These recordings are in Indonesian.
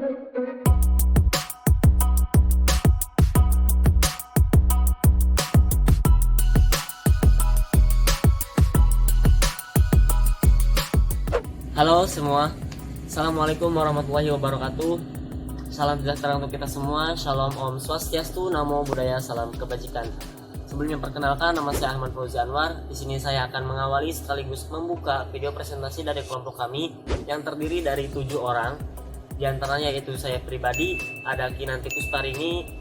Halo semua, Assalamualaikum warahmatullahi wabarakatuh. Salam sejahtera untuk kita semua. Shalom, Om Swastiastu, Namo Buddhaya, salam kebajikan. Sebelumnya perkenalkan, nama saya Ahmad Fauzi Anwar. Di sini saya akan mengawali sekaligus membuka video presentasi dari kelompok kami yang terdiri dari 7 orang. Di antaranya yaitu saya pribadi, ada Kinanti Kusparini,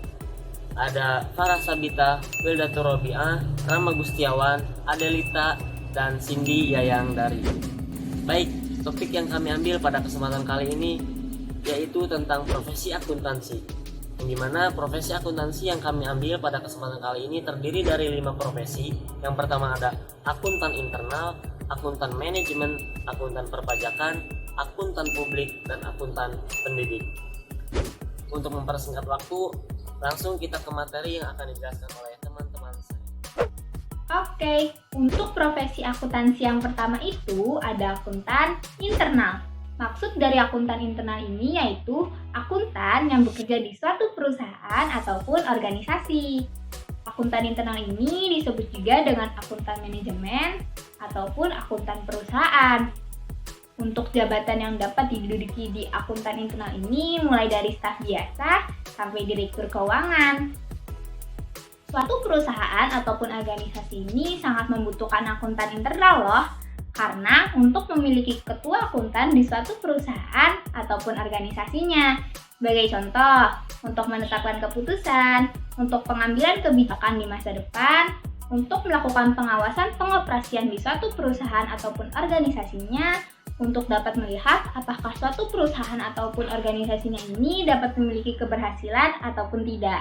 ada Farah Sabita, Wildatur Robiah, Rama Gustiawan, Adelita, dan Cindy Yayang Dari. Baik, topik yang kami ambil pada kesempatan kali ini yaitu tentang profesi akuntansi, yang dimana profesi akuntansi yang kami ambil pada kesempatan kali ini terdiri dari 5 profesi. Yang pertama ada akuntan internal, akuntan manajemen, akuntan perpajakan, akuntan publik, dan akuntan pendidik. Untuk mempersingkat waktu, langsung kita ke materi yang akan dijelaskan oleh teman-teman saya. Oke, untuk profesi akuntansi yang pertama itu ada akuntan internal. Maksud dari akuntan internal ini yaitu akuntan yang bekerja di suatu perusahaan ataupun organisasi. Akuntan internal ini disebut juga dengan akuntan manajemen ataupun akuntan perusahaan. Untuk jabatan yang dapat diduduki di akuntan internal ini mulai dari staf biasa sampai direktur keuangan. Suatu perusahaan ataupun organisasi ini sangat membutuhkan akuntan internal loh, karena untuk memiliki ketua akuntan di suatu perusahaan ataupun organisasinya. Sebagai contoh, untuk menetapkan keputusan, untuk pengambilan kebijakan di masa depan, untuk melakukan pengawasan pengoperasian di suatu perusahaan ataupun organisasinya, untuk dapat melihat apakah suatu perusahaan ataupun organisasinya ini dapat memiliki keberhasilan ataupun tidak.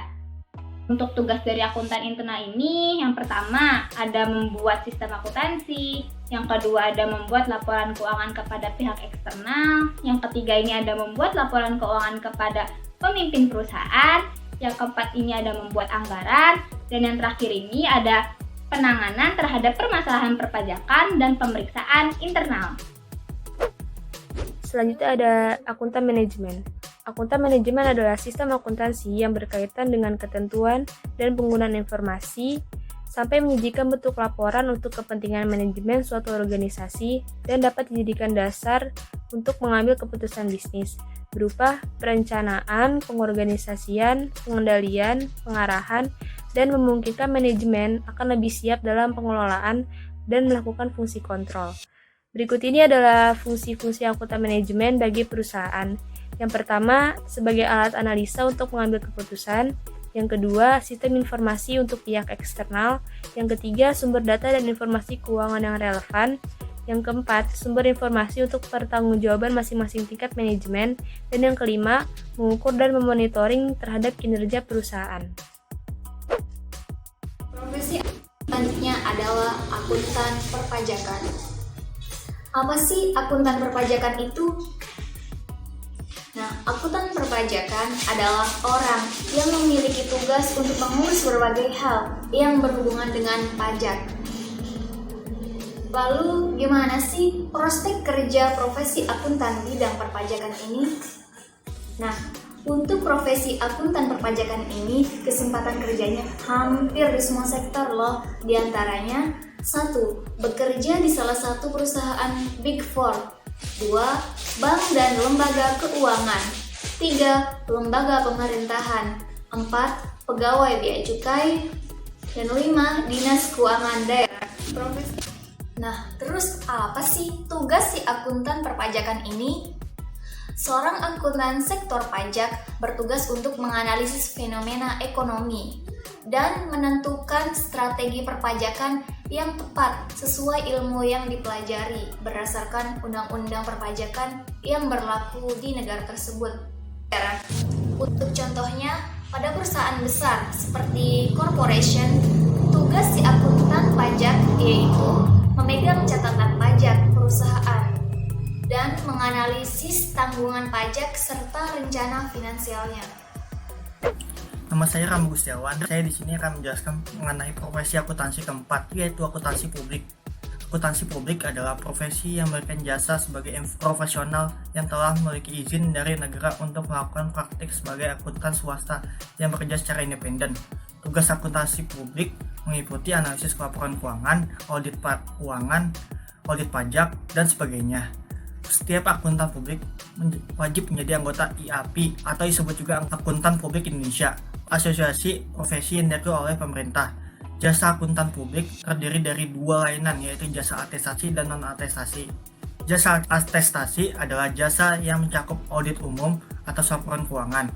Untuk tugas dari akuntan internal ini, yang pertama ada membuat sistem akuntansi, yang kedua ada membuat laporan keuangan kepada pihak eksternal, yang ketiga ini ada membuat laporan keuangan kepada pemimpin perusahaan, yang keempat ini ada membuat anggaran, dan yang terakhir ini ada penanganan terhadap permasalahan perpajakan dan pemeriksaan internal. Selanjutnya ada akuntan manajemen. Akuntan manajemen adalah sistem akuntansi yang berkaitan dengan ketentuan dan penggunaan informasi sampai menyajikan bentuk laporan untuk kepentingan manajemen suatu organisasi dan dapat dijadikan dasar untuk mengambil keputusan bisnis berupa perencanaan, pengorganisasian, pengendalian, pengarahan, dan memungkinkan manajemen akan lebih siap dalam pengelolaan dan melakukan fungsi kontrol. Berikut ini adalah fungsi-fungsi akuntan manajemen bagi perusahaan. Yang pertama, sebagai alat analisa untuk mengambil keputusan. Yang kedua, sistem informasi untuk pihak eksternal. Yang ketiga, sumber data dan informasi keuangan yang relevan. Yang keempat, sumber informasi untuk pertanggungjawaban masing-masing tingkat manajemen. Dan yang kelima, mengukur dan memonitoring terhadap kinerja perusahaan. Profesi selanjutnya adalah akuntan perpajakan. Apa sih akuntan perpajakan itu? Nah, akuntan perpajakan adalah orang yang memiliki tugas untuk mengurus berbagai hal yang berhubungan dengan pajak. Lalu, gimana sih prospek kerja profesi akuntan bidang perpajakan ini? Nah, untuk profesi akuntan perpajakan ini, kesempatan kerjanya hampir di semua sektor loh. Di antaranya, 1. Bekerja di salah satu perusahaan Big Four. 2. Bank dan lembaga keuangan. 3. Lembaga pemerintahan. 4. Pegawai bea cukai. Dan 5. Dinas keuangan daerah. Nah, terus apa sih tugas si akuntan perpajakan ini? Seorang akuntan sektor pajak bertugas untuk menganalisis fenomena ekonomi dan menentukan strategi perpajakan yang tepat sesuai ilmu yang dipelajari berdasarkan undang-undang perpajakan yang berlaku di negara tersebut. Untuk contohnya, pada perusahaan besar seperti corporation, tugas si akuntan pajak yaitu memegang catatan pajak perusahaan dan menganalisis tanggungan pajak serta rencana finansialnya. Nama saya Rama Gustiawan. Saya di sini akan menjelaskan mengenai profesi akuntansi keempat, yaitu akuntansi publik. Akuntansi publik adalah profesi yang memberikan jasa sebagai profesional yang telah memiliki izin dari negara untuk melakukan praktik sebagai akuntan swasta yang bekerja secara independen. Tugas akuntansi publik meliputi analisis laporan keuangan, audit keuangan, audit pajak, dan sebagainya. Setiap akuntan publik wajib menjadi anggota IAPI atau disebut juga Akuntan Publik Indonesia, asosiasi profesi yang diatur oleh pemerintah. Jasa akuntan publik terdiri dari dua lainan, yaitu jasa atestasi dan non-atestasi. Jasa atestasi adalah jasa yang mencakup audit umum atas laporan keuangan,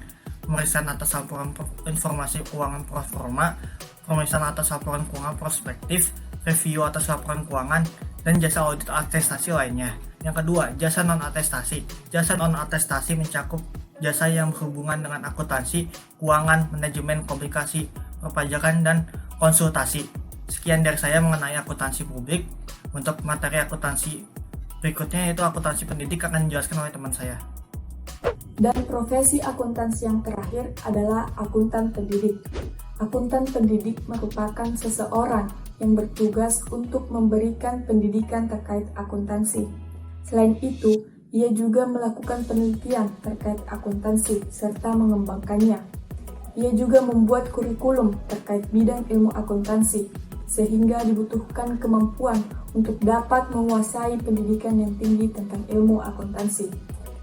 pemeriksaan atas laporan informasi keuangan pro forma, pemeriksaan atas laporan keuangan prospektif, review atas laporan keuangan, dan jasa audit atestasi lainnya. Yang kedua, jasa non-atestasi. Jasa non-atestasi mencakup jasa yang berhubungan dengan akuntansi, keuangan, manajemen, komunikasi, perpajakan, dan konsultasi. Sekian dari saya mengenai akuntansi publik. Untuk materi akuntansi berikutnya yaitu akuntansi pendidik akan dijelaskan oleh teman saya. Dan profesi akuntansi yang terakhir adalah akuntan pendidik. Akuntan pendidik merupakan seseorang yang bertugas untuk memberikan pendidikan terkait akuntansi. Selain itu, ia juga melakukan penelitian terkait akuntansi serta mengembangkannya. Ia juga membuat kurikulum terkait bidang ilmu akuntansi, sehingga dibutuhkan kemampuan untuk dapat menguasai pendidikan yang tinggi tentang ilmu akuntansi,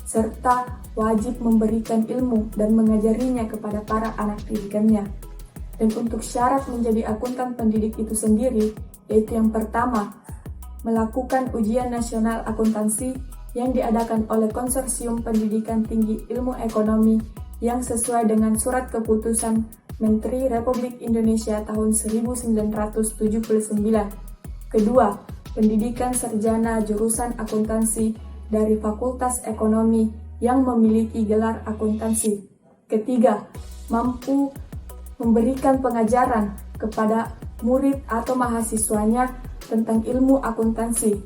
serta wajib memberikan ilmu dan mengajarinya kepada para anak didikannya. Dan untuk syarat menjadi akuntan pendidik itu sendiri, yaitu yang pertama, melakukan ujian nasional akuntansi yang diadakan oleh Konsorsium Pendidikan Tinggi Ilmu Ekonomi yang sesuai dengan Surat Keputusan Menteri Republik Indonesia tahun 1979. Kedua, pendidikan sarjana jurusan akuntansi dari Fakultas Ekonomi yang memiliki gelar akuntansi. Ketiga, mampu memberikan pengajaran kepada murid atau mahasiswanya tentang ilmu akuntansi.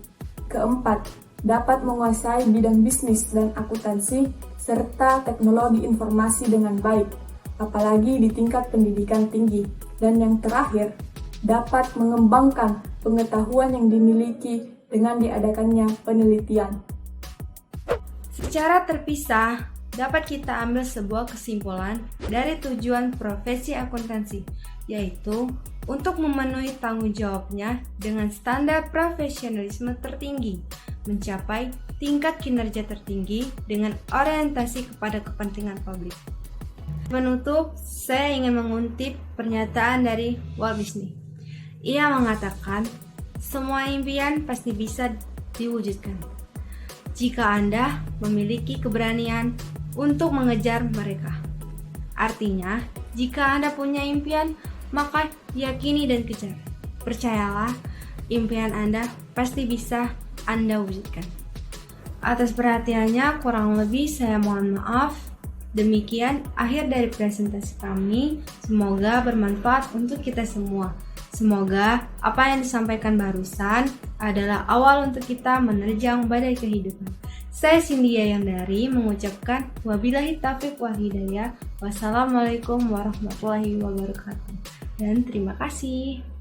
Keempat, dapat menguasai bidang bisnis dan akuntansi serta teknologi informasi dengan baik, apalagi di tingkat pendidikan tinggi. Dan yang terakhir, dapat mengembangkan pengetahuan yang dimiliki dengan diadakannya penelitian. Secara terpisah, dapat kita ambil sebuah kesimpulan dari tujuan profesi akuntansi, yaitu untuk memenuhi tanggung jawabnya dengan standar profesionalisme tertinggi, mencapai tingkat kinerja tertinggi dengan orientasi kepada kepentingan publik. Penutup, saya ingin mengutip pernyataan dari Walt Disney. Ia mengatakan, semua impian pasti bisa diwujudkan jika Anda memiliki keberanian untuk mengejar mereka. Artinya, jika Anda punya impian, maka yakini dan kejar. Percayalah, impian Anda pasti bisa Anda wujudkan. Atas perhatiannya, kurang lebih saya mohon maaf. Demikian akhir dari presentasi kami. Semoga bermanfaat untuk kita semua. Semoga apa yang disampaikan barusan adalah awal untuk kita menerjang badai kehidupan. Saya Cynthia Yandari mengucapkan wabillahi taufiq wal hidayah. Wassalamualaikum warahmatullahi wabarakatuh. Dan terima kasih.